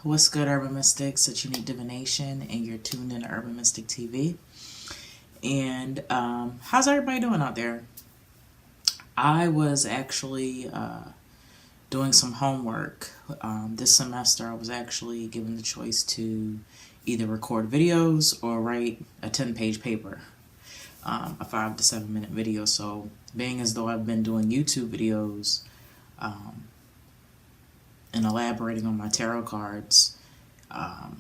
What's good, Urban Mystics? It's Unique Divination, and you're tuned in to Urban Mystik TV. And how's everybody doing out there? I was actually doing some homework. This semester, I was actually given the choice to either record videos or write a 10-page paper, a 5 to 7 minute video. So, being as though I've been doing YouTube videos, and elaborating on my tarot cards, I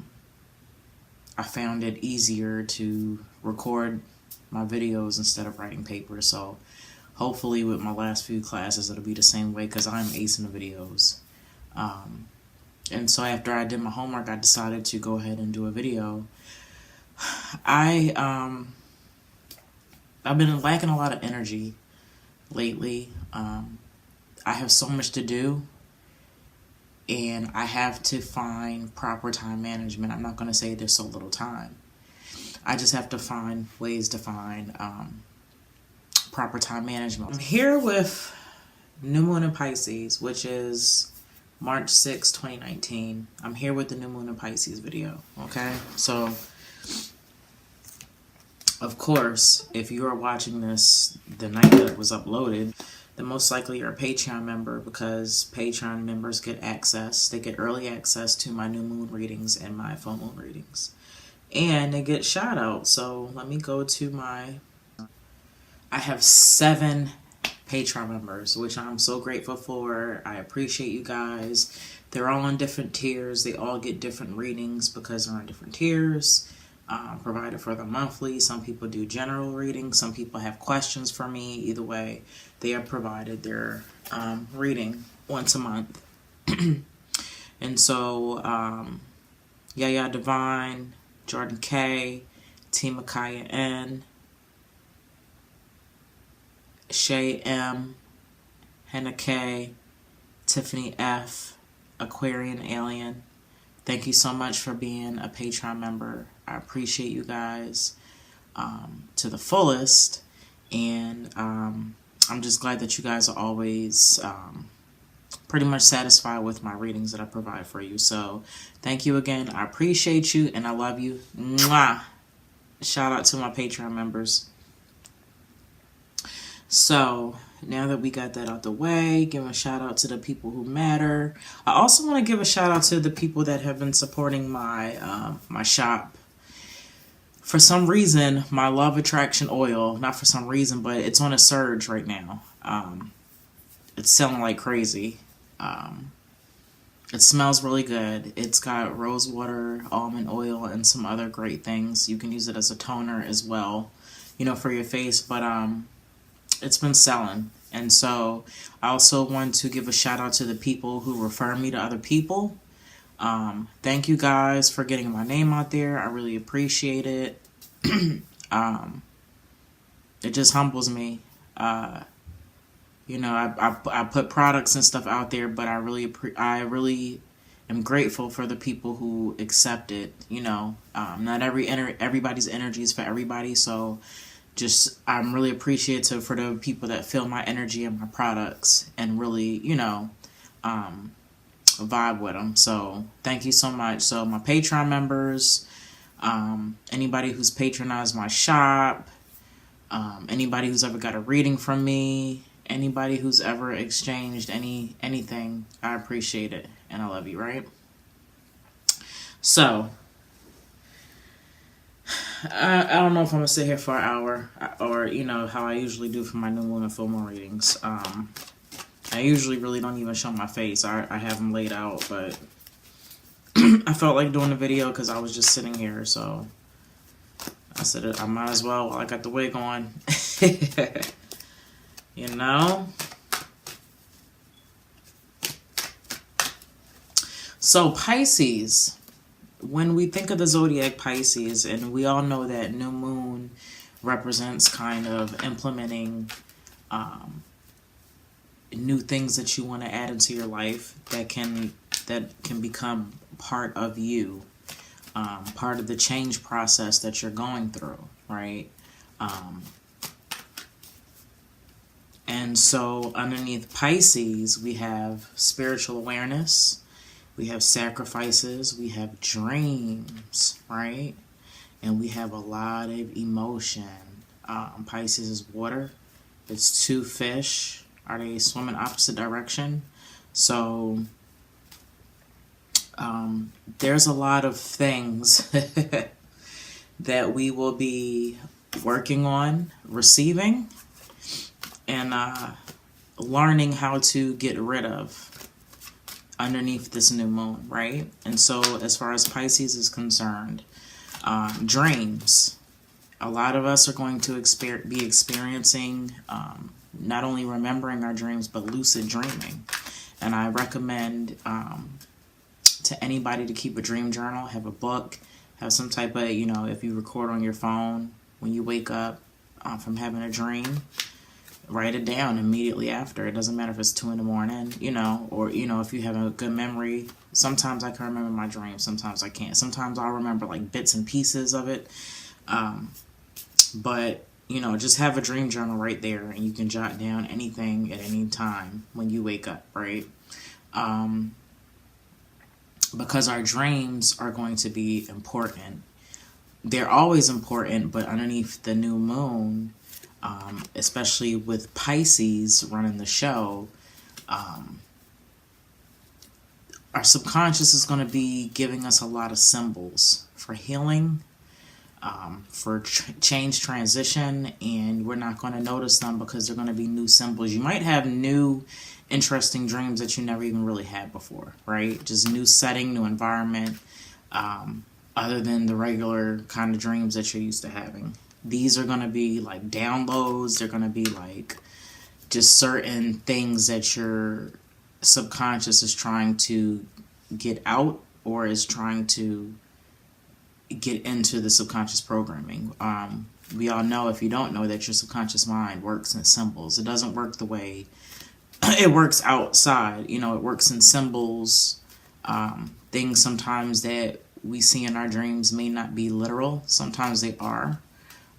found it easier to record my videos instead of writing papers. So hopefully with my last few classes it'll be the same way, because I'm acing the videos. And so after I did my homework, I decided to go ahead and do a video. I've been lacking a lot of energy lately. I have so much to do, and I have to find proper time management. I'm not going to say there's so little time. I just have to find ways to find proper time management. I'm here with New Moon in Pisces, which is March 6, 2019. I'm here with the New Moon in Pisces video, okay? So, of course, if you are watching this the night that it was uploaded, then most likely you're a Patreon member, because Patreon members get access. They get early access to my new moon readings and my full moon readings. And they get shout outs. So let me go to I have 7 Patreon members, which I'm so grateful for. I appreciate you guys. They're all on different tiers. They all get different readings because they're on different tiers. Provided for the monthly. Some people do general readings. Some people have questions for me. Either way, they are provided their reading once a month. And so, Yaya Divine, Jordan K, T Micaiah N, Shay M, Hannah K, Tiffany F, Aquarian Alien. Thank you so much for being a Patreon member. I appreciate you guys to the fullest. And I'm just glad that you guys are always pretty much satisfied with my readings that I provide for you. So thank you again. I appreciate you and I love you. Mwah! Shout out to my Patreon members. So now that we got that out the way, give a shout out to the people who matter. I also want to give a shout out to the people that have been supporting my my shop. For some reason, my Love Attraction oil, not for some reason, but it's on a surge right now. It's selling like crazy. It smells really good. It's got rose water, almond oil, and some other great things. You can use it as a toner as well, you know, for your face. But it's been selling. And so I also want to give a shout out to the people who refer me to other people. Thank you guys for getting my name out there. I really appreciate it. It just humbles me. You know, I put products and stuff out there, but I really am grateful for the people who accept it. You know, not everybody's energy is for everybody, so I'm really appreciative for the people that feel my energy and my products and really, you know, vibe with them. So thank you so much. So my Patreon members, anybody who's patronized my shop, anybody who's ever got a reading from me, anybody who's ever exchanged anything, I appreciate it and I love you, right? So I don't know if I'm gonna sit here for an hour, or you know how I usually do for my new moon and full moon readings. I usually really don't even show my face. I have them laid out, but I felt like doing the video because I was just sitting here, so I said I might as well while I got the wig on. You know? So Pisces, when we think of the zodiac Pisces, and we all know that new moon represents kind of implementing new things that you want to add into your life that can become part of you, part of the change process that you're going through, right? And so underneath Pisces, we have spiritual awareness, we have sacrifices, we have dreams, right? And we have a lot of emotion. Pisces is water. It's two fish. Are they swimming opposite direction? So there's a lot of things that we will be working on, receiving, and learning how to get rid of underneath this new moon, right? And so as far as Pisces is concerned, dreams. A lot of us are going to be experiencing not only remembering our dreams, but lucid dreaming. And I recommend to anybody to keep a dream journal, have a book, have some type of, if you record on your phone when you wake up from having a dream, write it down immediately after. It doesn't matter if it's 2 a.m, or, if you have a good memory. Sometimes I can remember my dreams, sometimes I can't. Sometimes I'll remember like bits and pieces of it. But, just have a dream journal right there, and you can jot down anything at any time when you wake up, right? Because our dreams are going to be important. They're always important, but underneath the new moon, especially with Pisces running the show, our subconscious is going to be giving us a lot of symbols for healing, for change, transition, and we're not going to notice them because they're going to be new symbols. You might have new interesting dreams that you never even really had before, right? Just new setting, new environment, other than the regular kind of dreams that you're used to having. These are going to be like downloads. They're going to be like just certain things that your subconscious is trying to get out, or is trying to get into the subconscious programming. We all know, if you don't know, that your subconscious mind works in symbols. It doesn't work the way it works outside. It works in symbols. Things sometimes that we see in our dreams may not be literal. Sometimes they are.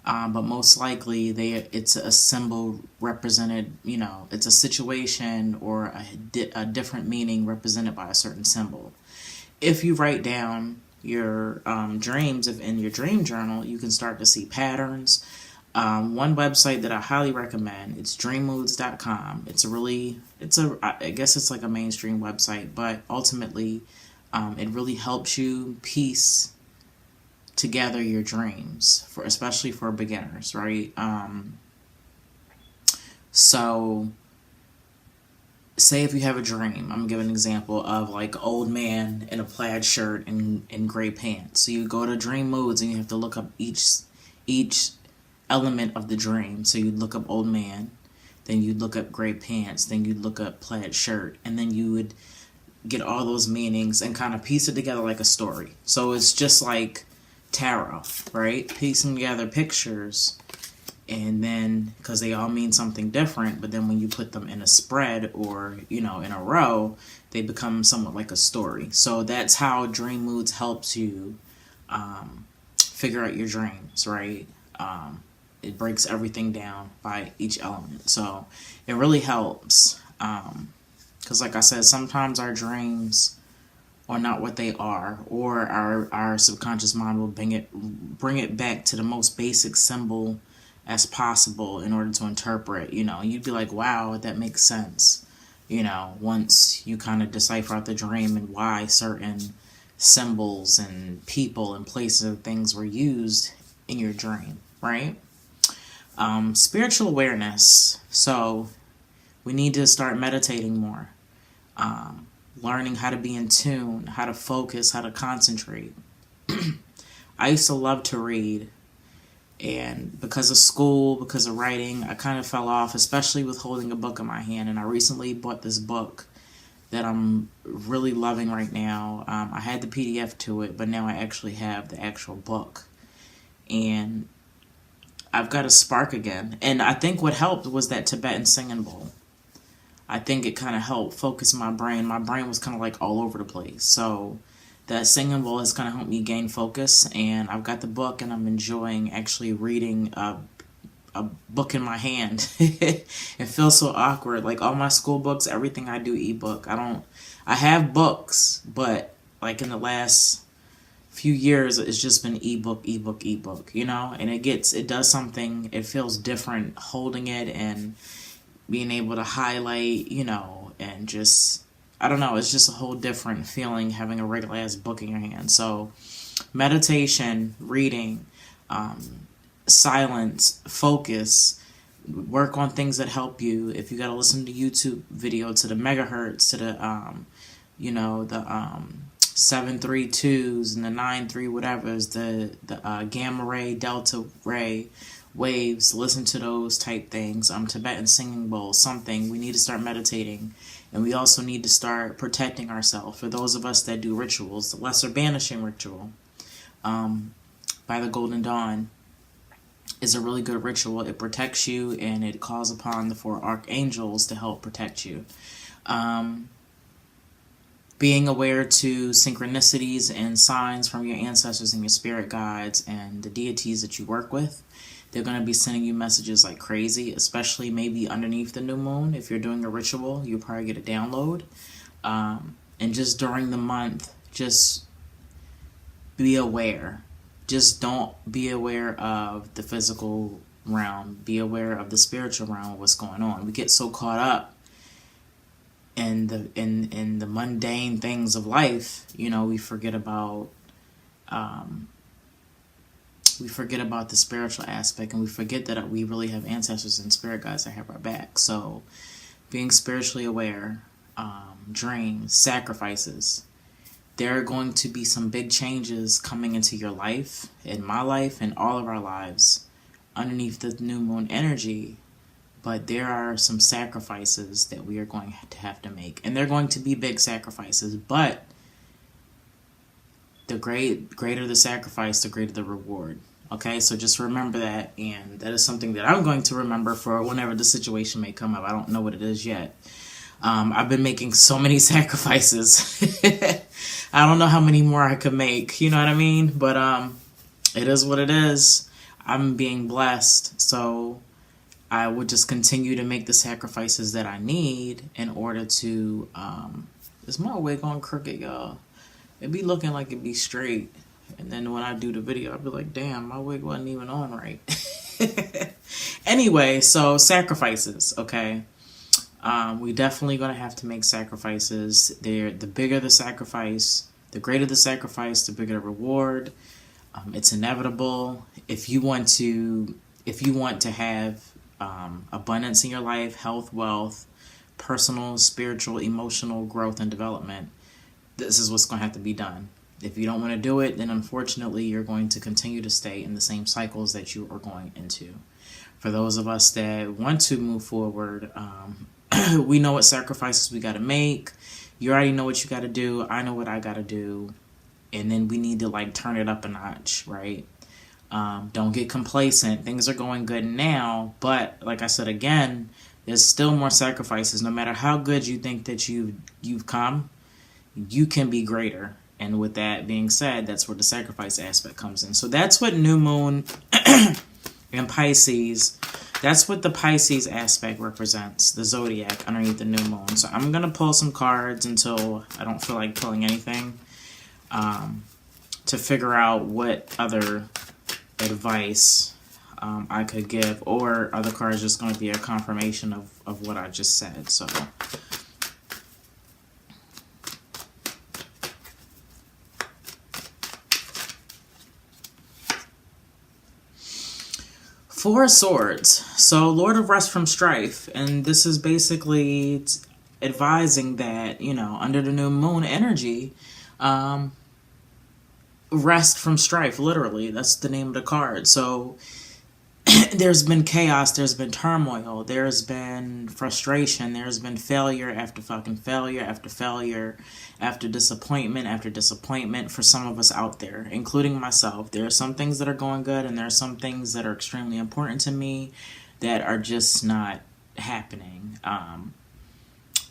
But most likely it's a symbol represented, it's a situation or a different meaning represented by a certain symbol. If you write down your dreams in your dream journal, you can start to see patterns. One website that I highly recommend, it's dreammoods.com. I guess it's like a mainstream website, but ultimately it really helps you piece together your dreams, especially for beginners, right? So say if you have a dream, I'm gonna give an example of like old man in a plaid shirt and gray pants. So you go to Dream Moods and you have to look up each element of the dream. So you'd look up old man, then you'd look up gray pants, then you'd look up plaid shirt, and then you would get all those meanings and kind of piece it together like a story. So it's just like tarot, right? Piecing together pictures, and then because they all mean something different, but then when you put them in a spread or in a row, they become somewhat like a story. So that's how Dream Moods helps you figure out your dreams, right? It breaks everything down by each element, so it really helps, because like I said, sometimes our dreams are not what they are, or our subconscious mind will bring it back to the most basic symbol as possible in order to interpret. You'd be like, wow, that makes sense, once you kind of decipher out the dream and why certain symbols and people and places and things were used in your dream, right? Spiritual awareness. So we need to start meditating more, learning how to be in tune, how to focus, how to concentrate. I used to love to read, and because of school, because of writing, I kind of fell off, especially with holding a book in my hand. And I recently bought this book that I'm really loving right now. I had the PDF to it, but now I actually have the actual book, and I've got a spark again. And I think what helped was that Tibetan singing bowl. I think it kind of helped focus my brain. My brain was kind of like all over the place. So that singing bowl has kind of helped me gain focus. And I've got the book, and I'm enjoying actually reading a book in my hand. It feels so awkward. Like all my school books, everything I do ebook. I I have books, but like in the last few years, it's just been ebook, you know, and it does something, it feels different holding it and being able to highlight, you know, and just, I don't know, it's just a whole different feeling having a regular ass book in your hand. So meditation, reading, silence, focus, work on things that help you. If you got to listen to YouTube video to the megahertz, to the, you know, the 732s and the 93 whatevers, the gamma ray, delta ray waves, listen to those type things. Tibetan singing bowls, something. We need to start meditating, and we also need to start protecting ourselves. For those of us that do rituals, the lesser banishing ritual by the Golden Dawn is a really good ritual. It protects you, and it calls upon the 4 archangels to help protect you. Being aware to synchronicities and signs from your ancestors and your spirit guides and the deities that you work with. They're going to be sending you messages like crazy, especially maybe underneath the new moon. If you're doing a ritual, you'll probably get a download. And just during the month, just be aware. Just don't be aware of the physical realm. Be aware of the spiritual realm, what's going on. We get so caught up in the mundane things of life, you know, we forget about the spiritual aspect, and we forget that we really have ancestors and spirit guides that have our back. So being spiritually aware, dreams, sacrifices. There are going to be some big changes coming into your life, in my life, and all of our lives underneath the new moon energy. But there are some sacrifices that we are going to have to make. And they're going to be big sacrifices. But the greater the sacrifice, the greater the reward. Okay, so just remember that. And that is something that I'm going to remember for whenever the situation may come up. I don't know what it is yet. I've been making so many sacrifices. I don't know how many more I could make. You know what I mean? But it is what it is. I'm being blessed. So I would just continue to make the sacrifices that I need in order to, is my wig on crooked, y'all? It be looking like it be straight. And then when I do the video, I'll be like, damn, my wig wasn't even on right. Anyway, so sacrifices, okay? We definitely going to have to make sacrifices. The bigger the sacrifice, the greater the sacrifice, the bigger the reward. It's inevitable. If you want to have abundance in your life, health, wealth, personal, spiritual, emotional growth and development, this is what's going to have to be done. If you don't want to do it, then unfortunately you're going to continue to stay in the same cycles that you are going into. For those of us that want to move forward, we know what sacrifices we got to make. You already know what you got to do. I know what I got to do. And then we need to like turn it up a notch, right? Don't get complacent. Things are going good now, but like I said again, there's still more sacrifices. No matter how good you think that you've come, you can be greater. And with that being said, that's where the sacrifice aspect comes in. So that's what new moon and Pisces, that's what the Pisces aspect represents, the zodiac underneath the new moon. So I'm going to pull some cards until I don't feel like pulling anything, to figure out what other advice I could give, or are the cards just going to be a confirmation of what I just said. So Four of Swords. So Lord of Rest from Strife, and this is basically advising that, you know, under the new moon energy, rest from strife, literally. That's the name of the card. So there's been chaos, there's been turmoil, there's been frustration, there's been failure after fucking failure after failure, after disappointment for some of us out there, including myself. There are some things that are going good, and there are some things that are extremely important to me that are just not happening.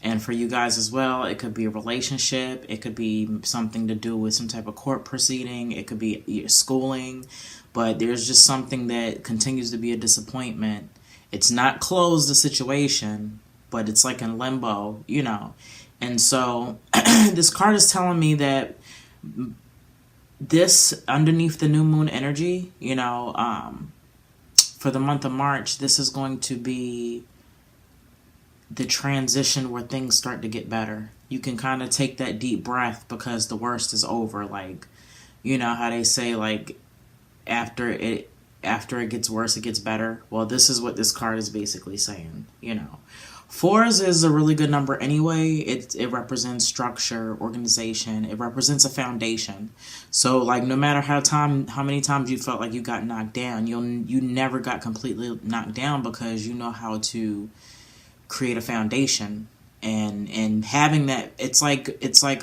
And for you guys as well, it could be a relationship, it could be something to do with some type of court proceeding, it could be your schooling, but there's just something that continues to be a disappointment. It's not closed, the situation, but it's like in limbo, you know. And so this card is telling me that this, underneath the new moon energy, you know, for the month of March, this is going to be the transition where things start to get better. You can kind of take that deep breath because the worst is over. Like, you know how they say, like, after it gets worse, it gets better. Well, this is what this card is basically saying, you know. Fours is a really good number anyway. It represents structure, organization. It represents a foundation. So, like, no matter how many times you felt like you got knocked down, you never got completely knocked down because you know how to create a foundation. And having that, it's like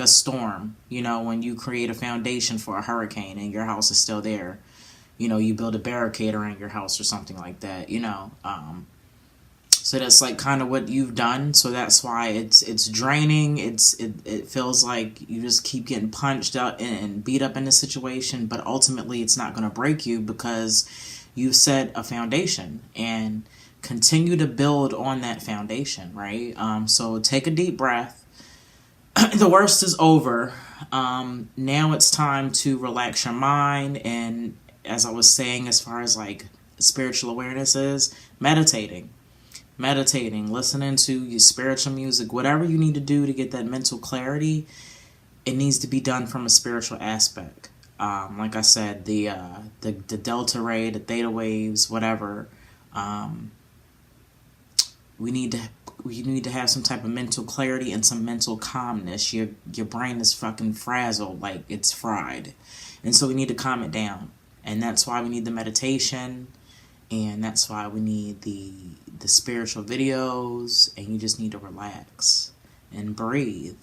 a storm, you know, when you create a foundation for a hurricane and your house is still there. You know, you build a barricade around your house or something like that, you know. So that's like kind of what you've done. So that's why it's draining. It feels like you just keep getting punched out and beat up in the situation. But ultimately, it's not going to break you because you've set a foundation and continue to build on that foundation, right? So take a deep breath. The worst is over. Now it's time to relax your mind. And as I was saying, as far as like spiritual awareness is, meditating, listening to your spiritual music, whatever you need to do to get that mental clarity, it needs to be done from a spiritual aspect. Like I said, the delta ray, the theta waves, whatever. We need to have some type of mental clarity and some mental calmness. Your brain is fucking frazzled, like it's fried. And so we need to calm it down. And that's why we need the meditation. And that's why we need the spiritual videos. And you just need to relax and breathe.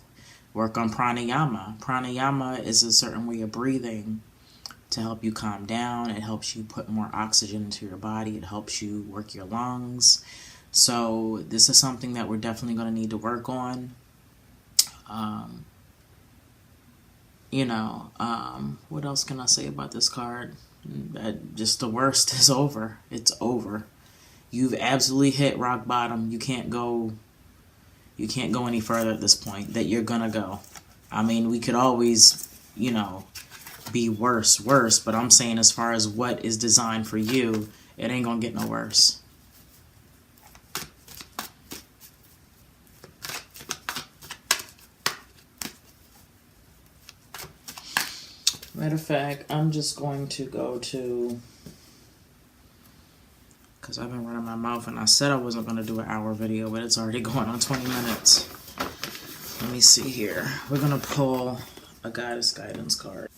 Work on pranayama. Pranayama is a certain way of breathing to help you calm down. It helps you put more oxygen into your body. It helps you work your lungs. So this is something that we're definitely going to need to work on. What else can I say about this card? That just the worst is over. It's over. You've absolutely hit rock bottom. You can't go any further at this point that you're gonna go. I mean, we could always, be worse, but I'm saying as far as what is designed for you, it ain't gonna get no worse. Matter of fact, I'm just going to go to, because I've been running my mouth and I said I wasn't going to do an hour video, but it's already going on 20 minutes. Let me see here. We're going to pull a goddess guidance card.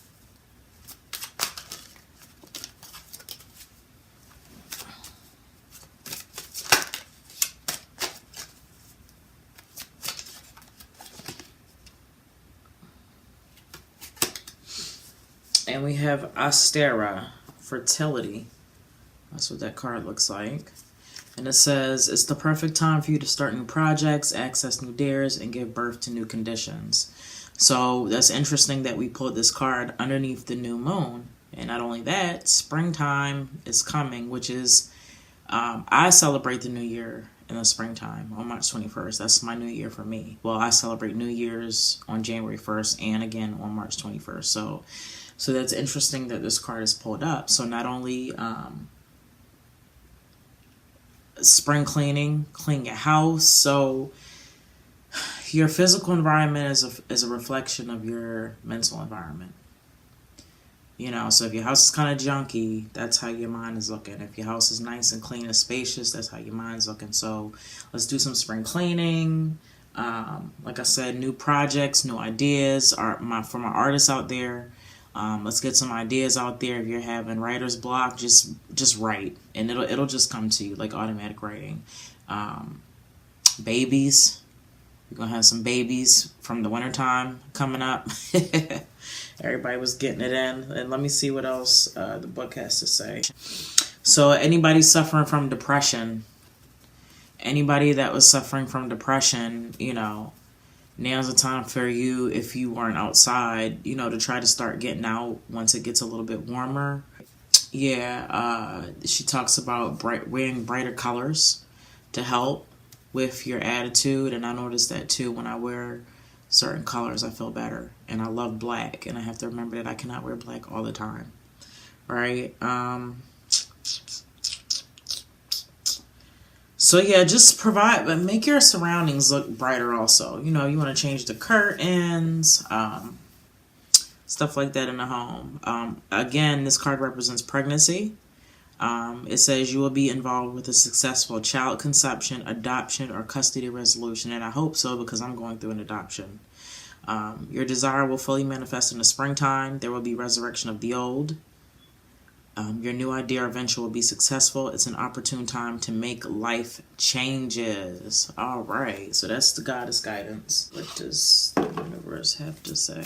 And we have Astera, fertility. That's what that card looks like. And it says, it's the perfect time for you to start new projects, access new dares, and give birth to new conditions. So that's interesting that we pulled this card underneath the new moon. And not only that, springtime is coming, which is, I celebrate the new year in the springtime on March 21st. That's my new year for me. Well, I celebrate New Year's on January 1st and again on March 21st. So that's interesting that this card is pulled up. So not only spring cleaning, clean your house. So your physical environment is a reflection of your mental environment. So if your house is kind of junky, that's how your mind is looking. If your house is nice and clean and spacious, that's how your mind's looking. So let's do some spring cleaning. Like I said, new projects, new ideas for my artists out there. Let's get some ideas out there. If you're having writer's block, just write, and it'll just come to you like automatic writing. Babies, we're gonna have some babies from the wintertime coming up. Everybody was getting it in, and let me see what else the book has to say. So anybody suffering from depression, anybody that was suffering from depression, now's the time for you, if you weren't outside, to try to start getting out once it gets a little bit warmer. Yeah, she talks about wearing brighter colors to help with your attitude. And I noticed that too when I wear certain colors I feel better. And I love black, and I have to remember that I cannot wear black all the time. Right? So yeah, just make your surroundings look brighter also. You know, you want to change the curtains, stuff like that in the home. Again, this card represents pregnancy. It says you will be involved with a successful child conception, adoption, or custody resolution. And I hope so, because I'm going through an adoption. Your desire will fully manifest in the springtime. There will be resurrection of the old. Your new idea or venture will be successful. It's an opportune time to make life changes. All right. So that's the goddess guidance. What does the universe have to say?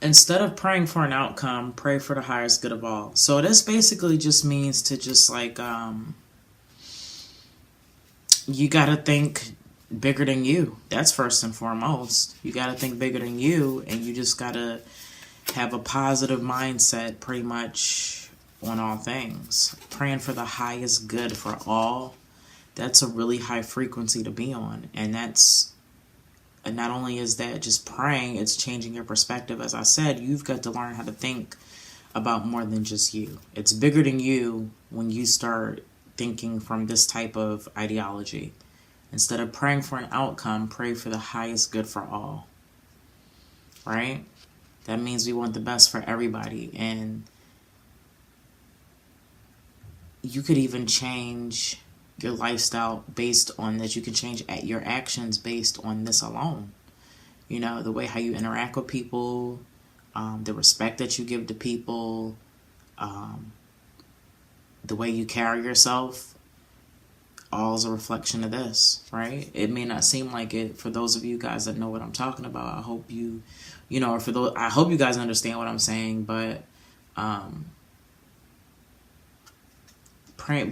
Instead of praying for an outcome, pray for the highest good of all. So this basically just means to just like, you got to think bigger than you. That's first and foremost. You got to think bigger than you, and you just got to have a positive mindset pretty much on all things. Praying for the highest good for all. That's a really high frequency to be on. And not only is that just praying, it's changing your perspective. As I said, you've got to learn how to think about more than just you. It's bigger than you when you start thinking from this type of ideology. Instead of praying for an outcome, pray for the highest good for all. Right? That means we want the best for everybody. And you could even change your lifestyle based on that. You can change your actions based on this alone. You know, the way how you interact with people, the respect that you give to people, the way you carry yourself, all is a reflection of this, right? It may not seem like it for those of you guys that know what I'm talking about. I hope I hope you guys understand what I'm saying, but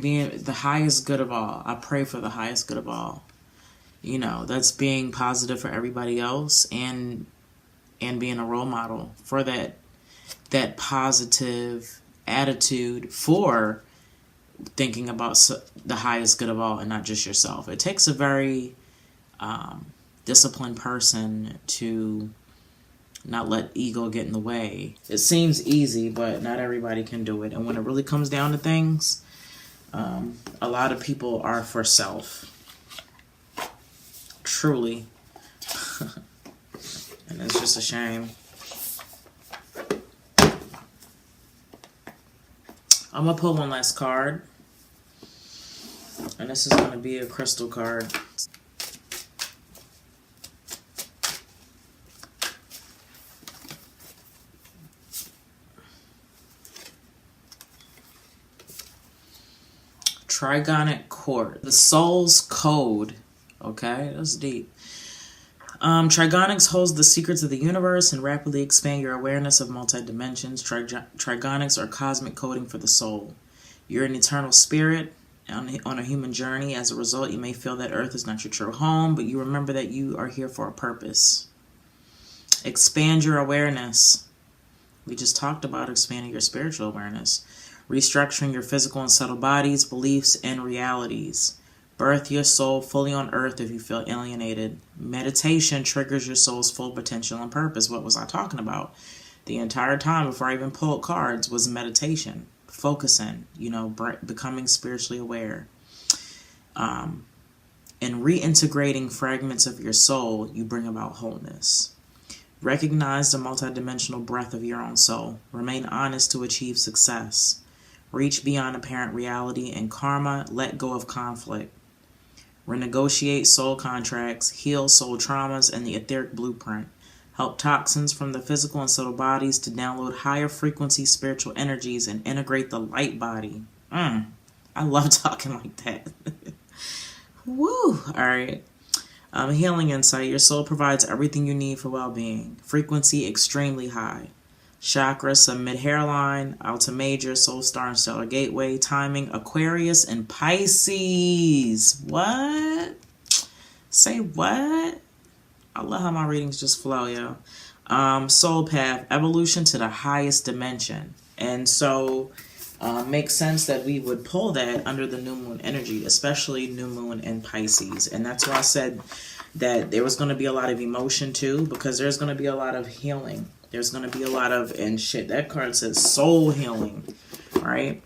being the highest good of all. I pray for the highest good of all. You know, that's being positive for everybody else and being a role model for that positive attitude for thinking about the highest good of all and not just yourself. It takes a very disciplined person to not let ego get in the way. It seems easy, but not everybody can do it. And when it really comes down to things, a lot of people are for self. Truly. And it's just a shame. I'm going to pull one last card. And this is going to be a crystal card. Trigonic Court. The soul's code. Okay, that's deep. Trigonics holds the secrets of the universe and rapidly expand your awareness of multi-dimensions. Trigonics are cosmic coding for the soul. You're an eternal spirit on a human journey. As a result, you may feel that Earth is not your true home, but you remember that you are here for a purpose. Expand your awareness. We just talked about expanding your spiritual awareness. Restructuring your physical and subtle bodies, beliefs, and realities. Birth your soul fully on earth if you feel alienated. Meditation triggers your soul's full potential and purpose. What was I talking about? The entire time before I even pulled cards was meditation. Focusing, becoming spiritually aware. And reintegrating fragments of your soul, you bring about wholeness. Recognize the multidimensional breath of your own soul. Remain honest to achieve success. Reach beyond apparent reality and karma. Let go of conflict. Renegotiate soul contracts, heal soul traumas, and the etheric blueprint. Help toxins from the physical and subtle bodies to download higher frequency spiritual energies and integrate the light body. I love talking like that. Woo! All right. Healing insight. Your soul provides everything you need for well-being. Frequency extremely high. Chakra, submit hairline, Alta Major, Soul Star, and Stellar Gateway. Timing, Aquarius and Pisces. What? Say what? I love how my readings just flow, yo. Soul path, evolution to the highest dimension. And so makes sense that we would pull that under the new moon energy, especially new moon in Pisces. And that's why I said that there was going to be a lot of emotion too, because there's going to be a lot of healing. There's going to be a lot of, and shit, that card says soul healing, right?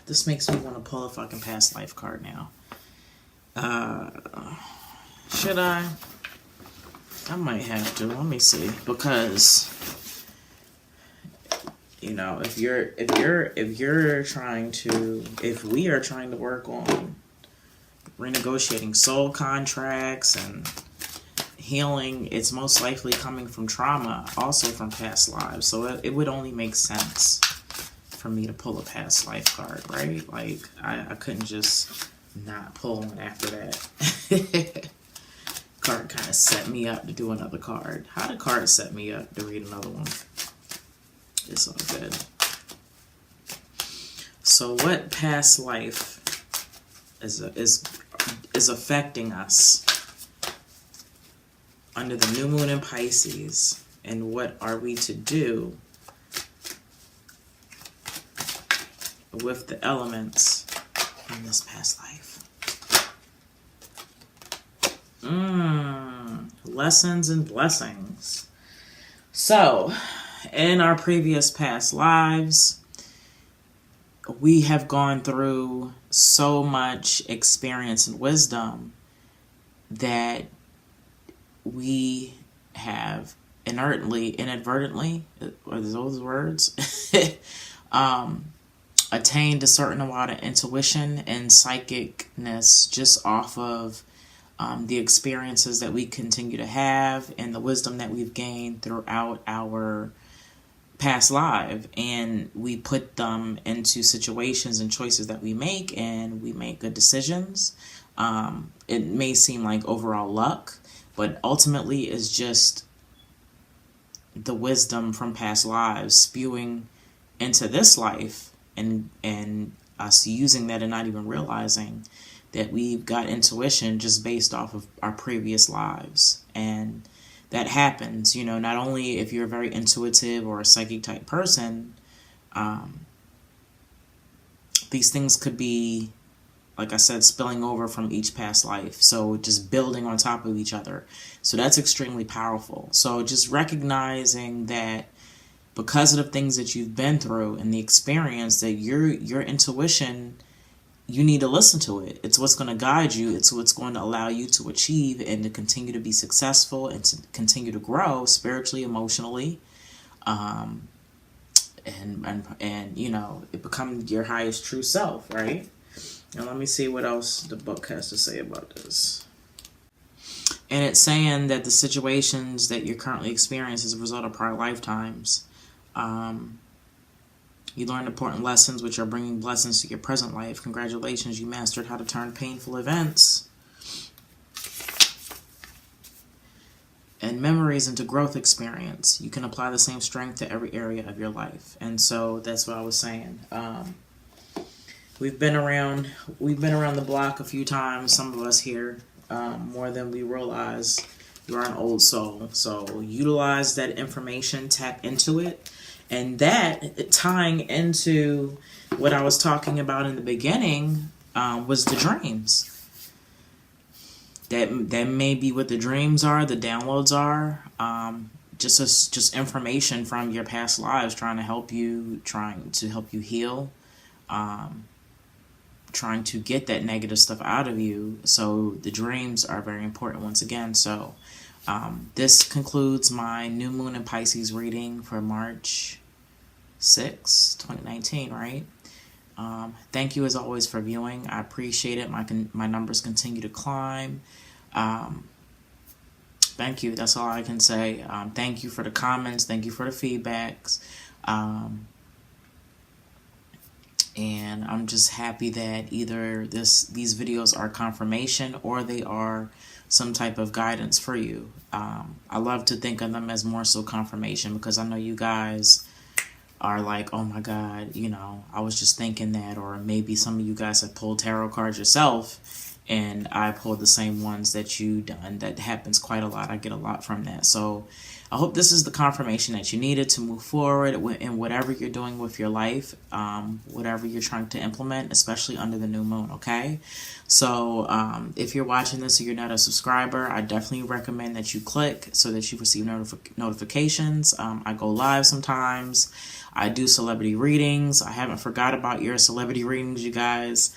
This makes me want to pull a fucking past life card now. Should I? I might have to. Let me see, because you know, if we are trying to work on renegotiating soul contracts and healing, it's most likely coming from trauma, also from past lives. So it would only make sense for me to pull a past life card, right? Like I couldn't just not pull one after that. Card kind of set me up to do another card. How did cards set me up to read another one? It's all good. So what past life is affecting us under the new moon in Pisces, and what are we to do with the elements in this past life? Lessons and blessings. So, in our previous past lives, we have gone through so much experience and wisdom that we have inadvertently, are those words, attained a certain amount of intuition and psychicness just off of the experiences that we continue to have and the wisdom that we've gained throughout our past life, and we put them into situations and choices that we make, and we make good decisions. It may seem like overall luck, but ultimately it's just the wisdom from past lives spewing into this life, and us using that and not even realizing that we've got intuition just based off of our previous lives. And that happens, you know, not only if you're a very intuitive or a psychic type person, these things could be, like I said, spilling over from each past life. So just building on top of each other. So that's extremely powerful. So just recognizing that because of the things that you've been through and the experience, that your intuition, you need to listen to it. It's what's going to guide you. It's what's going to allow you to achieve and to continue to be successful and to continue to grow spiritually, emotionally, and you know, it becomes your highest true self, right? Now let me see what else the book has to say about this. And it's saying that the situations that you're currently experiencing as a result of prior lifetimes, you learned important lessons which are bringing blessings to your present life. Congratulations, you mastered how to turn painful events and memories into growth experience. You can apply the same strength to every area of your life. And so that's what I was saying. We've been around the block a few times, some of us here, more than we realize. You are an old soul. So utilize that information, tap into it. And that, tying into what I was talking about in the beginning, was the dreams. That may be what the dreams are, the downloads are. Just information from your past lives trying to help you heal. Trying to get that negative stuff out of you. So the dreams are very important once again. So this concludes my new moon in Pisces reading for March 6, 2019, right? Thank you as always for viewing. I appreciate it. My numbers continue to climb. Thank you. That's all I can say. Thank you for the comments. Thank you for the feedbacks. And I'm just happy that either these videos are confirmation or they are some type of guidance for you. I love to think of them as more so confirmation, because I know you guys are like, oh my God, you know, I was just thinking that. Or maybe some of you guys have pulled tarot cards yourself and I pulled the same ones that you done. That happens quite a lot. I get a lot from that. So I hope this is the confirmation that you needed to move forward in whatever you're doing with your life, whatever you're trying to implement, especially under the new moon, okay? So if you're watching this or you're not a subscriber, I definitely recommend that you click so that you receive notifications. I go live sometimes. I do celebrity readings. I haven't forgot about your celebrity readings, you guys.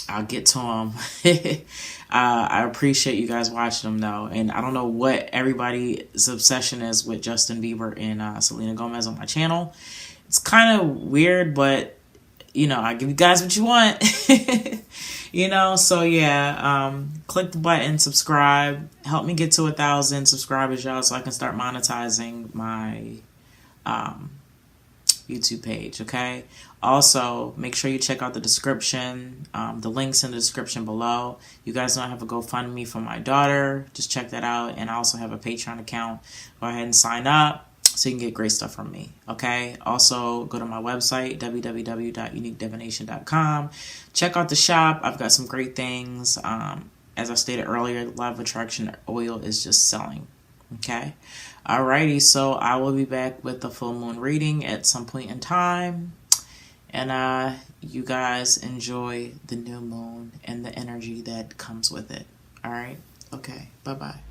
I'll get to them. I appreciate you guys watching them, though. And I don't know what everybody's obsession is with Justin Bieber and Selena Gomez on my channel. It's kind of weird, but, you know, I give you guys what you want. You know, so yeah, click the button, subscribe. Help me get to 1,000 subscribers, y'all, so I can start monetizing my YouTube page, okay? Also, make sure you check out the description, the links in the description below. You guys know I have a GoFundMe for my daughter. Just check that out. And I also have a Patreon account. Go ahead and sign up so you can get great stuff from me, okay? Also, go to my website, www.uniquedivination.com. Check out the shop. I've got some great things. As I stated earlier, Law of Attraction oil is just selling, okay? Alrighty, so I will be back with the full moon reading at some point in time. And you guys enjoy the new moon and the energy that comes with it. All right? Okay. Bye-bye.